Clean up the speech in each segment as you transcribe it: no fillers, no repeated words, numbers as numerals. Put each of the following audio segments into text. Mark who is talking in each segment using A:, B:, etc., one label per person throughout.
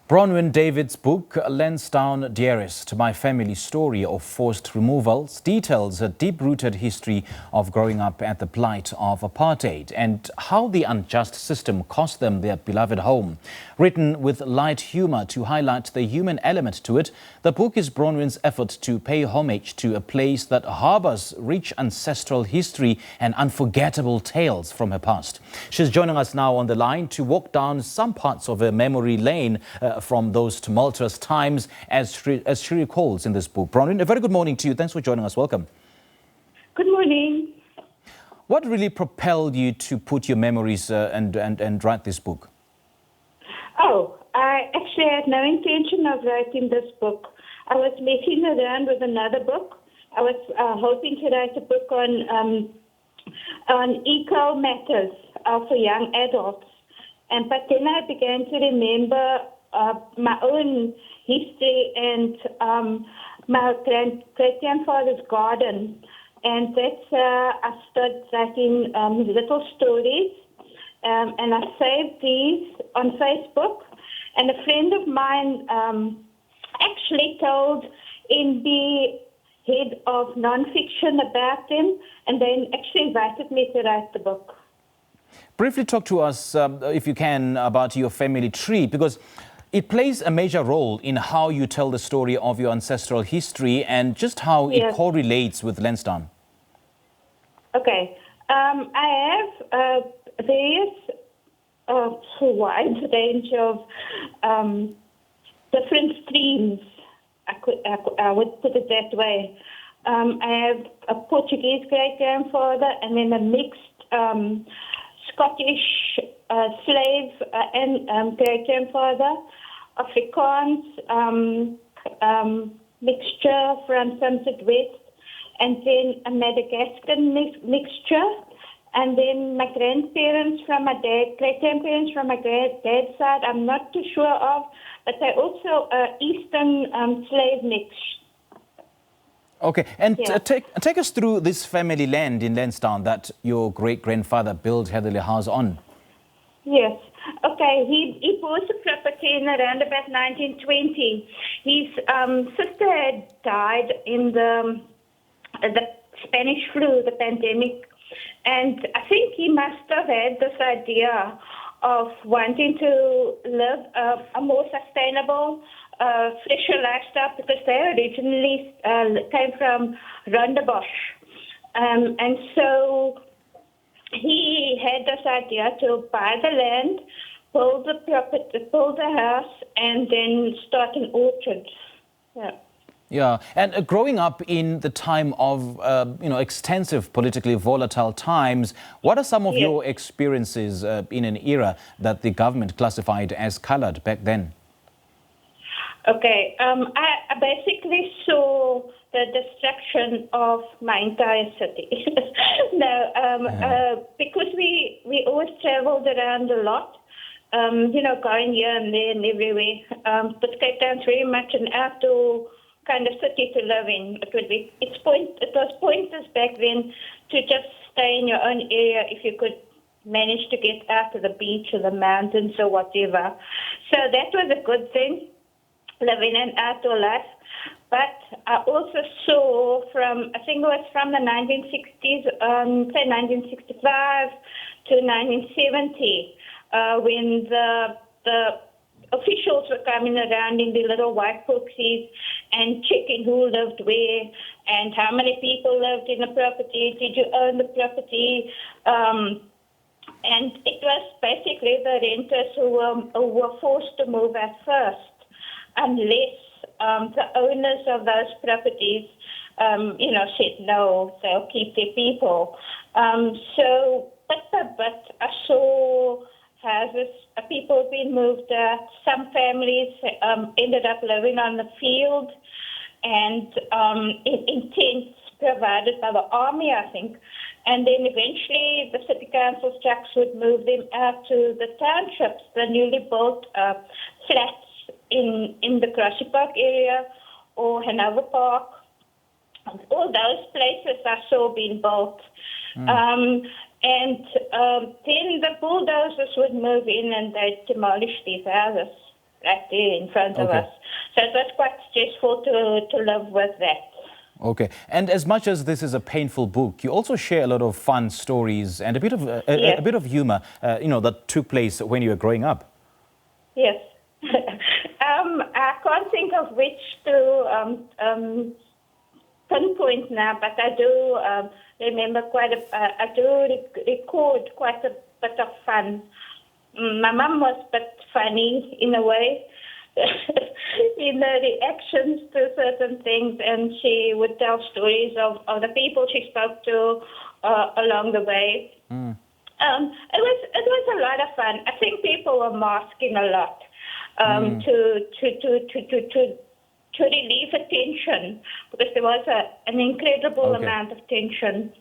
A: Bronwyn Davids' book, Lansdowne Dearest, My Family Story of Forced Removals, details a deep-rooted history of growing up at the plight of apartheid and how the unjust system cost them their beloved home. Written with light humour to highlight the human element to it, the book is Bronwyn's effort to pay homage to a place that harbours rich ancestral history and unforgettable tales from her past. She's joining us now on the line to walk down some parts of her memory lane from those tumultuous times as she recalls in this book. Bronwyn, a very good morning to you. Thanks for joining us. Welcome.
B: Good morning.
A: What really propelled you to put your memories and write this book?
B: Oh, I actually had no intention of writing this book. I was messing around with another book. I was hoping to write a book on eco matters for young adults. But then I began to remember my own history and my great-grandfather's garden. And that's I started writing little stories. And I saved these on Facebook. And a friend of mine actually told in the head of non-fiction about them, and then actually invited me to write the book.
A: Briefly talk to us, if you can, about your family tree, because it plays a major role in how you tell the story of your ancestral history and just how it correlates with Lansdowne.
B: Okay. I have various wide range of different streams. I would put it that way. I have a Portuguese great-grandfather and then a mixed Scottish slave and great-grandfather, Afrikaans mixture from Sunset West, and then a Madagascan mixture, and then my grandparents from my dad, great-grandparents from my dad's side, I'm not too sure of, but they're also Eastern slave mix.
A: Okay, and take us through this family land in Lansdowne that your great-grandfather built Heatherly House on.
B: Yes. Okay, he bought the property in around about 1920. His sister had died in the Spanish flu, the pandemic, and I think he must have had this idea of wanting to live a more sustainable, fresher lifestyle because they originally came from Rondebosch. And so he had this idea to buy the land, build the property, build a house, and then start an orchard.
A: Yeah, and growing up in the time of, extensive politically volatile times, what are some of your experiences in an era that the government classified as coloured back then?
B: Okay, I basically saw the destruction of my entire city. Because we always traveled around a lot, going here and there and everywhere. But Cape Town's very much an outdoor kind of city to live in. It was pointless back then to just stay in your own area if you could manage to get out to the beach or the mountains or whatever. So that was a good thing, living an outdoor life. But I also saw I think it was from the 1960s, say 1965 to 1970, when the officials were coming around in the little white boxies and checking who lived where and how many people lived in the property. Did you own the property? And it was basically the renters who were forced to move at first, unless the owners of those properties, said no, they'll keep their people. So, but I saw houses, people being moved out. Some families ended up living on the field and in tents provided by the army, I think. And then eventually the city council trucks would move them out to the townships, the newly built flats in the Grassy Park area or Hanover Park. All those places I saw being built. And then the bulldozers would move in and they'd demolish these houses. right there in front of
A: Okay.
B: us. So it was quite stressful to live with that.
A: Okay. And as much as this is a painful book, you also share a lot of fun stories and a bit of
B: Yes.
A: a bit of humor, that took place when you were growing up.
B: Yes. I can't think of which to pinpoint now, but I do remember I do record quite a bit of fun. My mum was a bit funny in a way, in the reactions to certain things, and she would tell stories of the people she spoke to along the way. It was a lot of fun. I think people were masking a lot to relieve a tension, because there was an incredible amount of tension.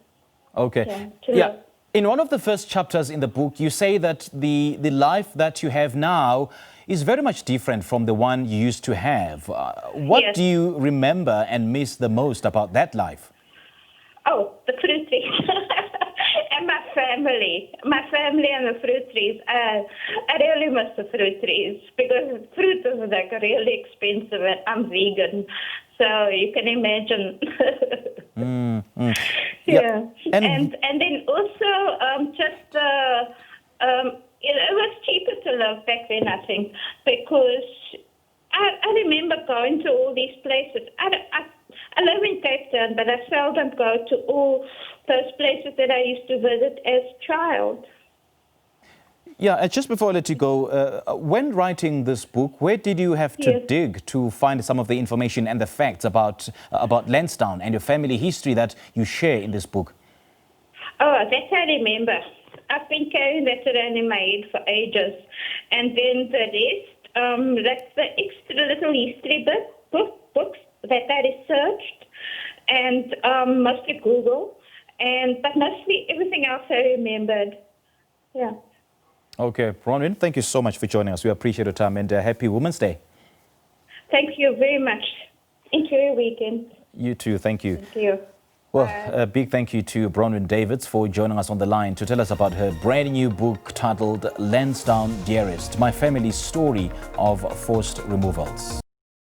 A: Okay.
B: Yeah.
A: In one of the first chapters in the book, you say that the life that you have now is very much different from the one you used to have. What
B: Yes.
A: do you remember and miss the most about that life?
B: Oh, the fruit trees. And my family and the fruit trees. I really miss the fruit trees, because fruit is like really expensive, and I'm vegan, so you can imagine. Yeah. And then also just it was cheaper to live back then, I think, because I remember going to all these places. I live in Cape Town, but I seldom go to all those places that I used to visit as a child.
A: Yeah, and just before I let you go, when writing this book, where did you have to
B: Yes.
A: dig to find some of the information and the facts about Lansdowne and your family history that you share in this book?
B: Oh, that I remember. I've been carrying that around in my head for ages. And then the rest, that's the extra little history books that I researched, and mostly Google, but mostly everything else I remembered. Yeah.
A: Okay, Bronwyn, thank you so much for joining us. We appreciate your time, and happy Women's Day.
B: Thank you very much. Enjoy your weekend.
A: You too, thank you.
B: Thank you.
A: Well,
B: Bye.
A: a big thank you to Bronwyn Davids for joining us on the line to tell us about her brand new book titled Lansdowne Dearest, My Family's Story of Forced Removals.